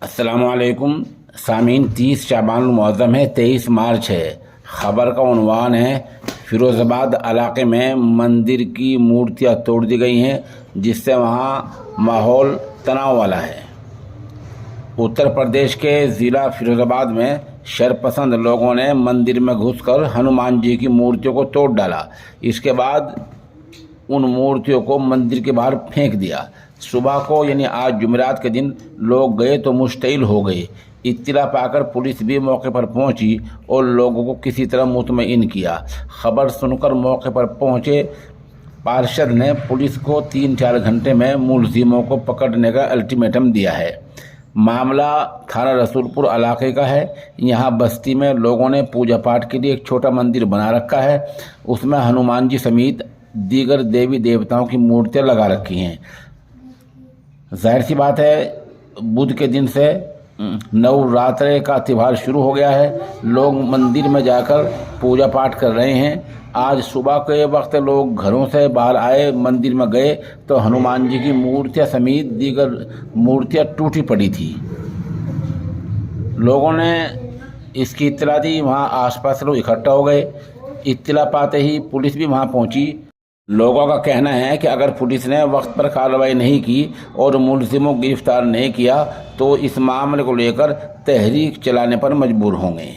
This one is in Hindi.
अस्सलामुअलैकुम सामीन। 30 शाबानुल मुअज़्ज़म है, 23 मार्च है। ख़बर का उन्वान है फ़िरोज़ाबाद इलाके में मंदिर की मूर्तियां तोड़ दी गई हैं, जिससे वहां माहौल तनाव वाला है। उत्तर प्रदेश के ज़िला फ़िरोज़ाबाद में शरपसंद लोगों ने मंदिर में घुसकर हनुमान जी की मूर्तियों को तोड़ डाला। इसके बाद उन मूर्तियों को मंदिर के बाहर फेंक दिया। सुबह को यानी आज जुमेरात के दिन लोग गए तो मुश्तइल हो गए। इत्तला पाकर पुलिस भी मौके पर पहुंची और लोगों को किसी तरह मुतमईन किया। खबर सुनकर मौके पर पहुंचे पार्षद ने पुलिस को 3-4 घंटे में मुलजिमों को पकड़ने का अल्टीमेटम दिया है। मामला थाना रसूलपुर इलाके का है। यहाँ बस्ती में लोगों ने पूजा पाठ के लिए एक छोटा मंदिर बना रखा है। उसमें हनुमान जी समेत दीगर देवी देवताओं की मूर्तियां लगा रखी हैं। जाहिर सी बात है, बुध के दिन से नवरात्रे का त्यौहार शुरू हो गया है। लोग मंदिर में जाकर पूजा पाठ कर रहे हैं। आज सुबह के वक्त लोग घरों से बाहर आए, मंदिर में गए तो हनुमान जी की मूर्तियां समेत दीगर मूर्तियां टूटी पड़ी थी। लोगों ने इसकी इत्तला दी, वहाँ आसपास लोग इकट्ठा हो गए। इत्तला पाते ही पुलिस भी वहाँ पहुँची। लोगों का कहना है कि अगर पुलिस ने वक्त पर कार्रवाई नहीं की और मुलजिमों को गिरफ्तार नहीं किया तो इस मामले को लेकर तहरीक चलाने पर मजबूर होंगे।